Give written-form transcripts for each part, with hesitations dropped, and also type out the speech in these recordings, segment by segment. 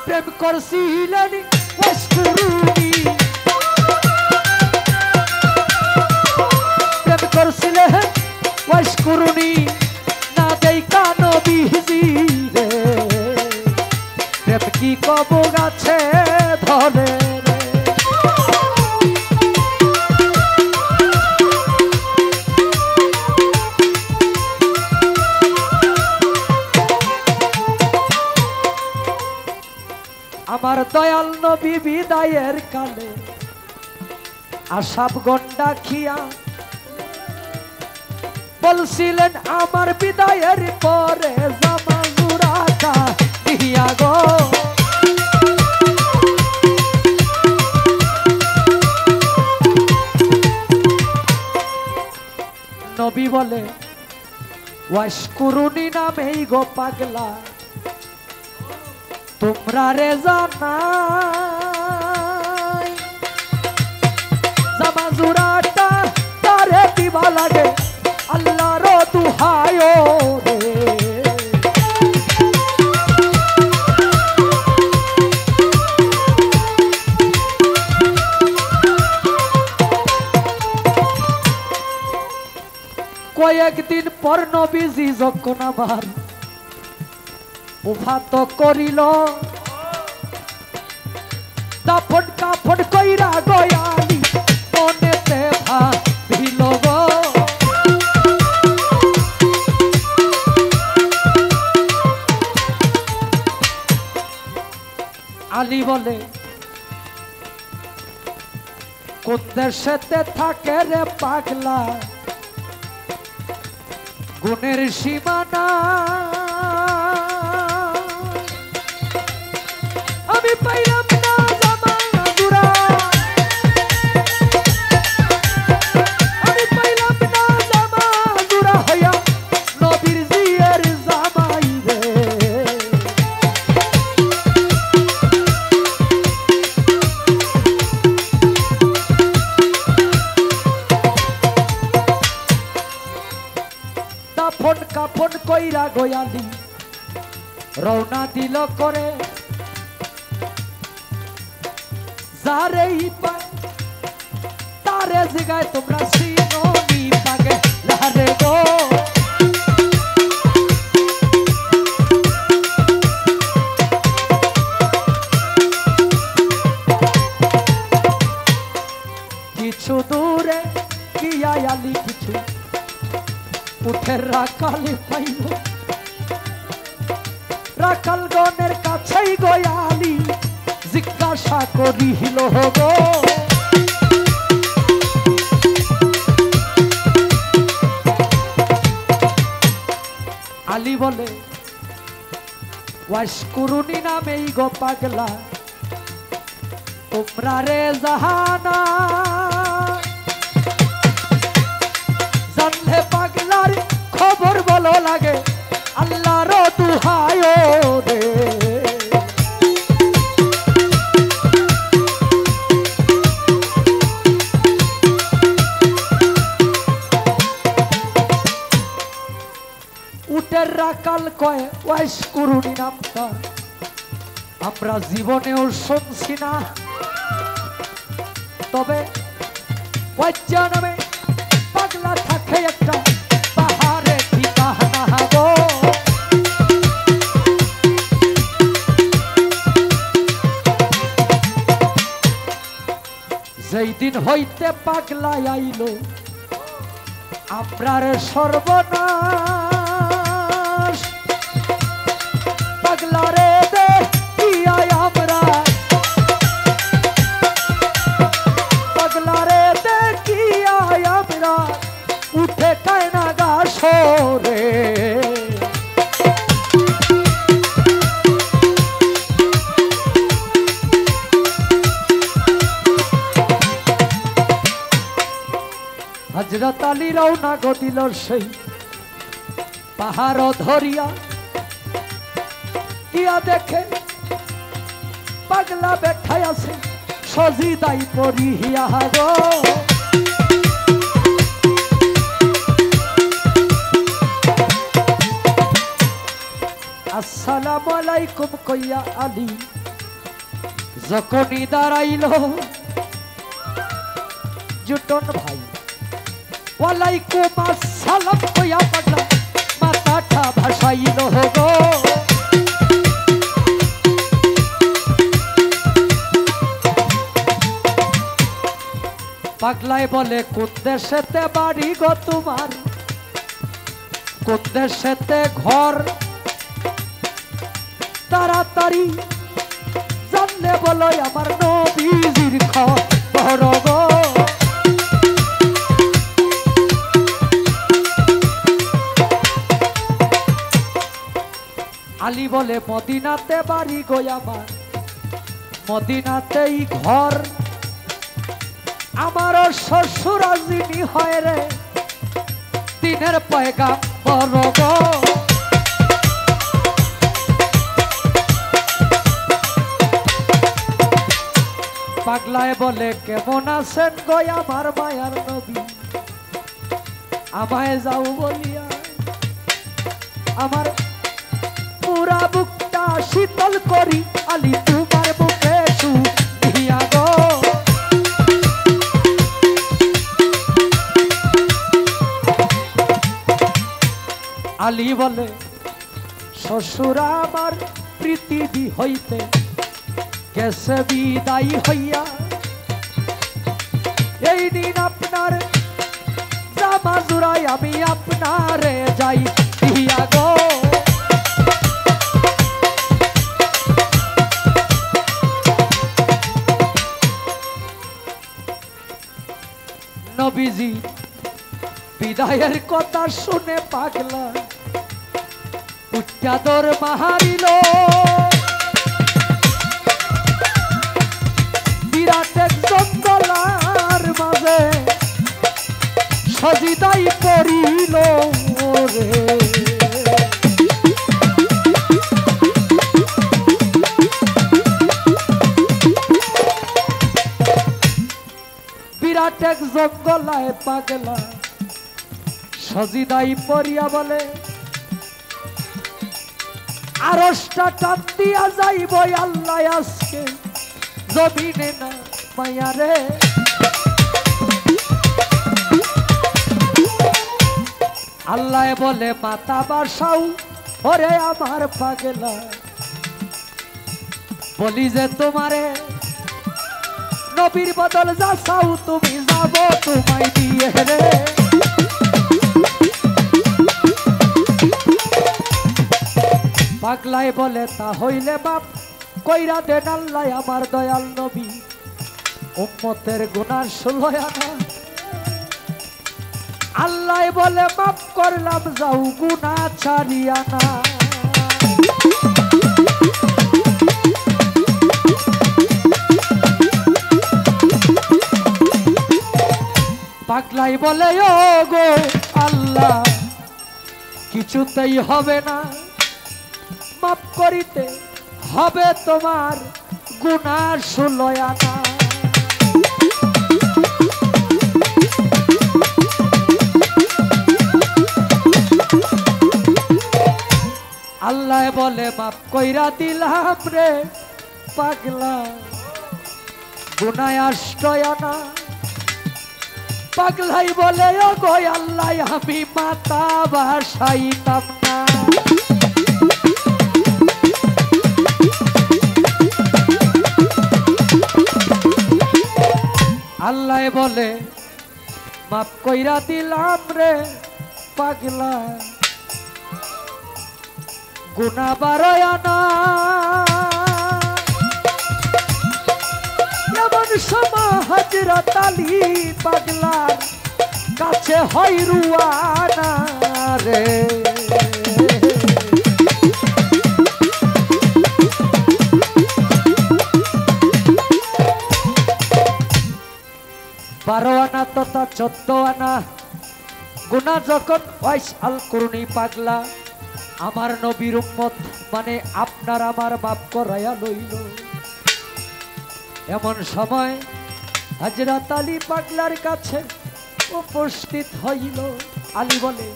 প্রেম করছিলেন ওয়াশকুরুনি প্রেম করছিলেন ওয়াশকুরুনি না দেখা নবীজি রে প্রেম কি কব গাছে ধরে আমার দয়াল নবী বিদায়ের কালে আসাব গন্ডা খিয়া বলছিলেন আমার বিদায়ের পরে জামা জুরাটা দিয়া গো নবী বলে ওয়াশকুরুনি নামেই গো পাগলা তোমরা রে জানাই জামা জুরাটা তারে দিবা লাগে আল্লাহর দুহায় রে কয়েকদিন পর নবীজি যখন আবার উফাত করিল দাফন কাফন কইরা গয়ালি মনেতে ভাবিল গো আলী বলে কোন দেশেতে থাকে রে পাগলা গুণের সীমানা আমি পাইলাম না জামা জুরা আমি পাইলাম না জামা জুরা হইয়া নবীর জিয়ের জামাই রে দাফন কাফন কইরা গয়ালি রওনা দিল করে যারেই পায় তারে জিগায় তোমরা চিনোনি পাগে লারে গো কিছু দূরে গিয়া আলী কিছু উঠের রাখাল পাইল রাখাল গণের কাছেই গয়ালি জিজ্ঞাসা করিল গো আলী বলে ওয়াশকুরুনি নামেই গো পাগলা তোমরা রে জাহানা জানলে পাগলার খবর বলো লাগে আল্লাহর দুহায় রে উটের রাকাল কয় ওয়াশকুরুনি নামটা আমরা জীবনেও শুনছি না তবে ওয়াজ্জা নামে পাগলা থাকে একটা পাহাড়ে ঠিকানা গো যেই দিন হইতে পাগলা আইল আপনার সর্বনাশ পাগলা রে দেখিয়া আমরা পাগলা রে দেখিয়া আমরা উঠে কায়না গাছরে হযরত আলী রওনা গদিল সেই পাহাড় ধরিয়া কিয়া দেখে পাগলা বেঠায় আছে সজিদাই পড়িয়া গো আসসালামু আলাইকুম কইয়া আলী যখনই দাঁড়াইল জুটন ভাই ওয়ালাইকুম আসসালাম কইয়া পাগলা মাথাটা ভাসাইল গো। পাগলায় বলে কোন দেশেতে বাড়ি গো তোমার, কোন দেশেতে ঘর, তাড়াতাড়ি জানলে বলো আমার নবীজির খবর গো। আলী বলে মদিনাতে বাড়ি গো আমার, মদিনাতেই ঘর, আমারও শ্বশুর যিনি হয় রে দিনের পয়গাম্বর গো। পাগলায় বলে কেমন আছেন গো আমার মায়ার নবী, আমায় যাও বলিয়া আমার পুরা বুকটা শীতল করি আলী তোমার বুকে শুইয়া গো। আলী বলে শ্বশুর আমার পৃথিবী হইতে গেছে বিদায় হইয়া, এই দিন আপনার জামা জুড়াই আমি আপনারে যাই দিয়া গো। নবীজি বিদায়ের কথা শুনে পাগলা উচ্চাদর মাহারিল, বিরাট এক জঙ্গলার মাঝে সজিদাই পড়িল রে। বিরাট এক জঙ্গলায় পাগলা সজিদাই পড়িয়া বলে আরশটা টান দিয়া যাইব আল্লাহ আজকে জমিনে না মায়া রে। আল্লাহ বলে মাতা বাসাও ওরে আমার পাগলা, বলি যে তোমারে নবীর বদল যা চাও তুমি যাব তোমায় দিয়ে রে। পাগলায় বলে তা হইলে বাপ কইরা দেন আল্লাহ আমার দয়াল নবী উম্মতের গুনাহ সুলয়া না। আল্লাহ বলে মাফ করলাম যাও গুনাহ ছাড়িয়া না। পাগলাই বলে ও গো আল্লাহ কিছুতেই হবে না, মাফ করিতে হবে তোমার গুনাহ সুলয়া না। আল্লাহ বলে মাফ কইরা দিলাম রে পাগলা গুনাহ আশ্রয় না। পাগলাই বলে ও গো আল্লাহ আমি মাথা ভাসাইতাম না। আল্লাহ বলে মাফ কইরা দিলাম রে পাগলা গুনাহ বাড়ায় না। এমন সময় হযরত আলী পাগলার কাছে হয় রুয়ানা রে। বারো আনা তথা 14 আনা গুনাহ যখন ওয়াইস আল কুরনি পাগলা আমার নবীর উম্মত মানে আপনার আমার মাফ করাইয়া লইল। এমন সময় হযরত আলী পাগলার কাছে উপস্থিত হইল। আলী বলে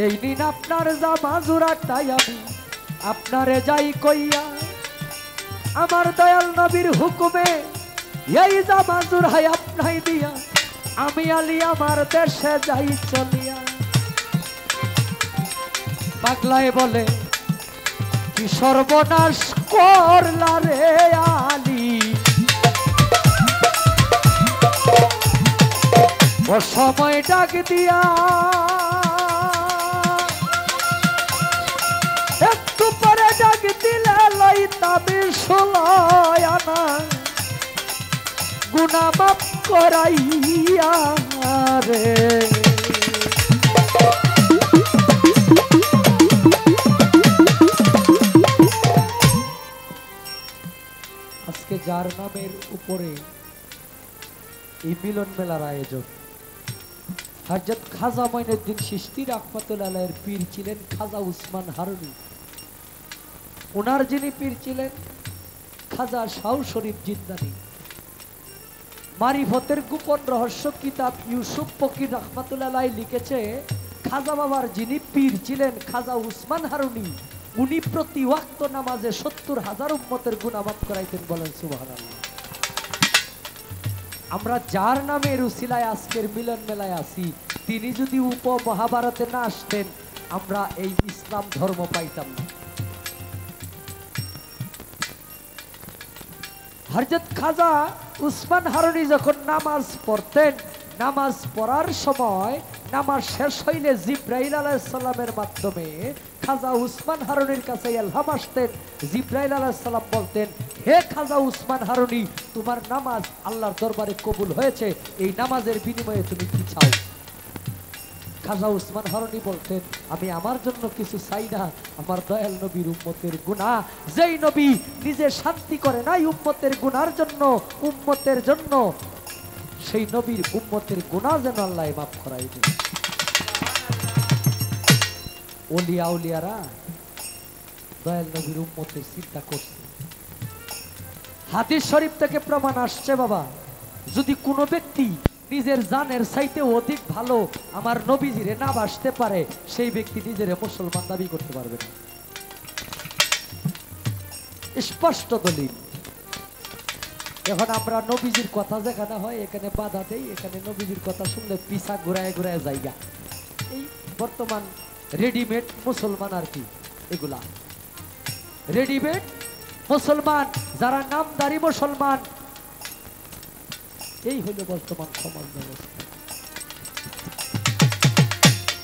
এই দিন আপনার জামা জোড়াটাই আমি আপনারে যাই কইয়া আমার দয়াল নবীর হুকুমে এই জামাজুর হাই আপনাই দিয়া আমি আলী আমার দেশে যাই চলিয়া। পাগলায় বলে কি সর্বনাশ করলা রে আলী, ও সময় ডাক দিয়া একটু পরে ডাক দিলে লইতাবি 16 আনা গুনাহ মাফ করাইয়া রে। আজকে যার নামের উপরে এই মিলন মেলার আয়োজন, হযরত খাজা মঈনুদ্দিন চিশতি রাহমাতুল্লাহ আলাইহির পীর ছিলেন খাজা উসমান হারুনি। ওনার যিনি পীর ছিলেন খাজা শাহ শরীফ জিন্দানি। মারিফতের গোপন রহস্য কিতাব ইউসুফ ফকির রাহমাতুল্লাহ আলাইহি লিখেছে, খাজা বাবার যিনি পীর ছিলেন খাজা উসমান হারুনি, উনি প্রতি ওয়াক্ত নামাজে 70,000 উম্মতের গুনাহ মাফ করাইতেন। বলেন সুবহানাল্লাহ। আমরা যার নামের উসিলায় আজকের মিলন মেলায় আছি, তিনি যদি উপমহাভারতে না আসতেন আমরা এই ইসলাম ধর্ম পাইতাম না। হযরত খাজা উসমান হারুনি যখন নামাজ পড়তেন, নামাজ পড়ার সময় নামাজ শেষ হইলে জিব্রাইল আলাইহিস সালামের মাধ্যমে খাজা উসমান হারুনির কাছে ইলহাম আসতেন। জিব্রাইল আলাইহিস সালাম বলতেন, হে খাজা উসমান হারুনি, তোমার নামাজ আল্লাহর দরবারে কবুল হয়েছে, এই নামাজের বিনিময়ে তুমি কি চাও? খাজা উসমান হারুনি বলতেন, আমি আমার জন্য কিছু চাই না, আমার দয়াল নবীর উম্মতের গুনাহ, যেই নবী নিজে শান্তি করে নাই উম্মতের গুনার জন্য, উম্মতের জন্য, সেই নবীর উম্মতের গুনাহ যেন আল্লাহ মাফ করাই দেন। ওলিয়া উলিয়ারা দয়াল নবীর উম্মতের চিন্তা করছে। হাদিস শরীফ থেকে প্রমাণ আসছে বাবা, যদি কোনো ব্যক্তি নিজের জানের চাইতে অধিক ভালো আমার নবীজিরে না বাসতে পারে, সেই ব্যক্তি নিজেরে মুসলমান দাবি করতে পারবে না। স্পষ্ট দলিল। এখন আমরা নবীজির কথা যেখানে হয় এখানে বাধা দেই, এখানে নবীজির কথা শুনলে পিছা ঘুরায় ঘুরায় জায়গা। এই বর্তমান রেডিমেড মুসলমান আর কি, এগুলা রেডিমেড মুসলমান, যারা নামদারি মুসলমান, এই হলো বর্তমান সমাজ ব্যবস্থা।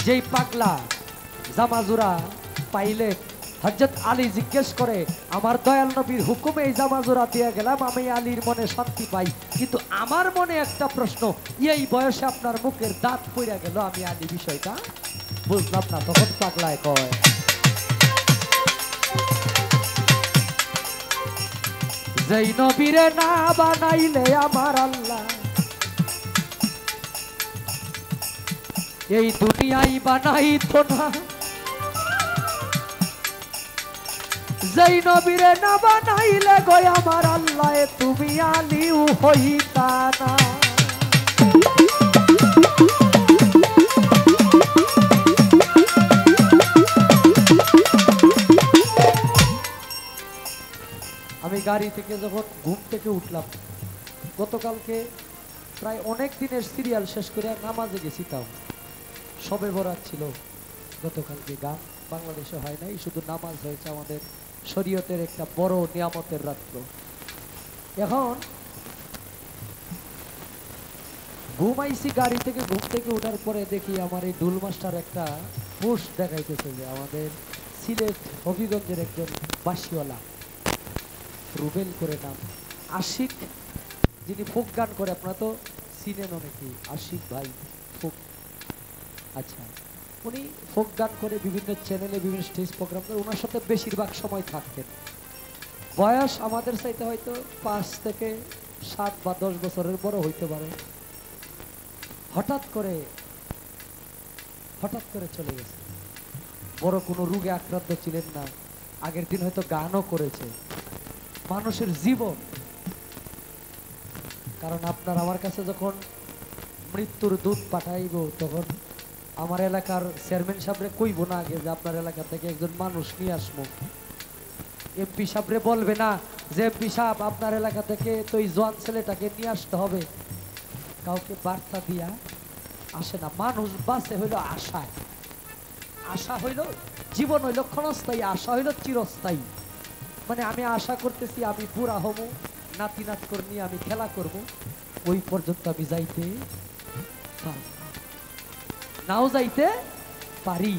যেই পাগলা জামাজুরা পাইলে হযরত আলী জিজ্ঞেস করে, আমার দয়াল নবীর হুকুমে এই জামাজুরা দিয়ে গেলাম, আমি আলীর মনে শান্তি পাই, কিন্তু আমার মনে একটা প্রশ্ন, এই বয়সে আপনার মুখের দাঁত পড়ে গেল, আমি আলী বিষয়টা বুঝলাম না। তখন পাগলায় কয়, যেই নবীরে না বানাইলে আমার আল্লাহ এই দুনিয়ায় বানাইতো না, যেই নবীরে না বানাইলে গো আমার আল্লাহ তুমি আলীও হইতা না। আমি গাড়ি থেকে যখন ঘুম থেকে উঠলাম, গতকালকে প্রায় অনেক দিনের সিরিয়াল শেষ করে নামাজে গেছি, তাও সবে বরাত ছিল গতকালকে, গান বাংলাদেশে হয় নাই, শুধু নামাজ হয়েছে। আমাদের শরীয়তের একটা বড় নিয়ামতের রাত্র। এখন ঘুমাইছি গাড়ি থেকে, ঘুম থেকে ওঠার পরে দেখি আমার এই ডুল মাস্টার একটা পোস্ট দেখাইতেছে যে আমাদের সিলেট হবিগঞ্জের একজন বাঁশিওয়ালা, রুবেল করে নাম, আশিক, যিনি ফোক গান করে, আপনারা তো চিনেন অনেকেই, আশিক ভাই ফোক। আচ্ছা, উনি ফোক গান করে বিভিন্ন চ্যানেলে বিভিন্ন স্টেজ প্রোগ্রাম করে, ওনার সাথে বেশিরভাগ সময় থাকতেন। বয়স আমাদের চাইতে হয়তো 5 থেকে 7 বা 10 বছরের বড় হইতে পারে। হঠাৎ করে চলে গেছে। বড় কোনো রোগে আক্রান্ত ছিলেন না, আগের দিন হয়তো গানও করেছে। মানুষের জীবন, কারণ আপনার আমার কাছে যখন মৃত্যুর দূত পাঠাইব, তখন আমার এলাকার চেয়ারম্যান সাহেবরে কইব না আগে যে আপনার এলাকা থেকে একজন মানুষ নিয়ে আসবো, এমপি সাহেবরে বলবে না যে এমপি সাহেব আপনার এলাকা থেকে তো এই জোয়ান ছেলেটাকে নিয়ে আসতে হবে, কাউকে বার্তা দিয়া আসে না। মানুষ বাঁচে হইল আশায়, আশা হইল জীবন হইল ক্ষণস্থায়ী, আশা হইল চিরস্থায়ী। মানে আমি আশা করতেছি আমি বুড়া হব, নাতি নাত করে নিয়ে আমি খেলা করব, ওই পর্যন্ত আমি যাইতে পারব না, নাও যাইতে পারি।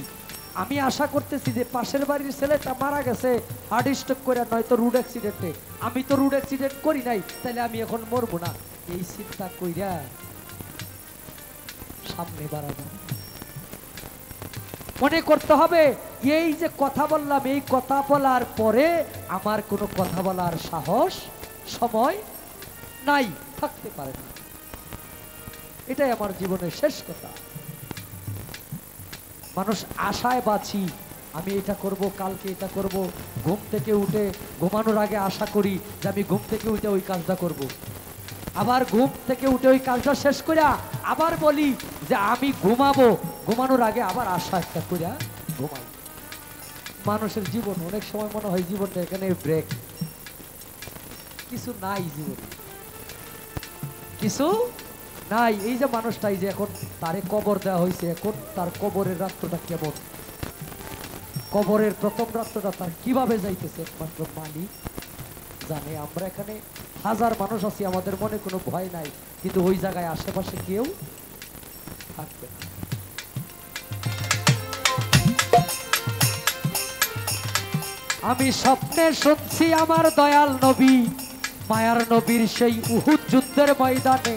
আমি আশা করতেছি যে পাশের বাড়ির ছেলেটা মারা গেছে হার্ট স্ট্রোক করে, নয়তো রোড অ্যাক্সিডেন্টে, আমি তো রোড অ্যাক্সিডেন্ট করি নাই, তাহলে আমি এখন মরবো না। এই চিন্তা কইরা সামনে বাড়াবো। মনে করতে হবে এই যে কথা বললাম, এই কথা বলার পরে আমার কোনো কথা বলার সাহস সময় নাই, থাকতে পারে না। এটাই আমার জীবনের শেষ কথা। মানুষ আশায় বাঁচি, আমি এটা করব, কালকে এটা করব। ঘুম থেকে উঠে ঘুমানোর আগে আশা করি যে আমি ঘুম থেকে উঠে ওই কাজটা করব। আবার ঘুম থেকে উঠে ওই কাজটা শেষ করে আবার বলি যে আমি ঘুমাবো, ঘুমানোর আগে আবার আশা একটা করে ঘুমাই। মানুষের জীবন অনেক সময় মনে হয় জীবনটা এখানে ব্রেক, কিছু নাই জীবনে, কিছু নাই। এই যে মানুষটা, এই যে এখন তারে কবর দেওয়া হয়েছে, এখন তার কবরের রাত্রটা কেমন, কবরের প্রথম রাত্রটা তার কিভাবে যাইতেছে একমাত্র মালিক জানে। আমরা এখানে হাজার মানুষ আছি, আমাদের মনে কোনো ভয় নাই, কিন্তু ওই জায়গায় আশেপাশে কেউ থাকবে না। আমি স্বপ্নে শুনছি আমার দয়াল নবী, মায়ার নবীর সেই উহুদ যুদ্ধের ময়দানে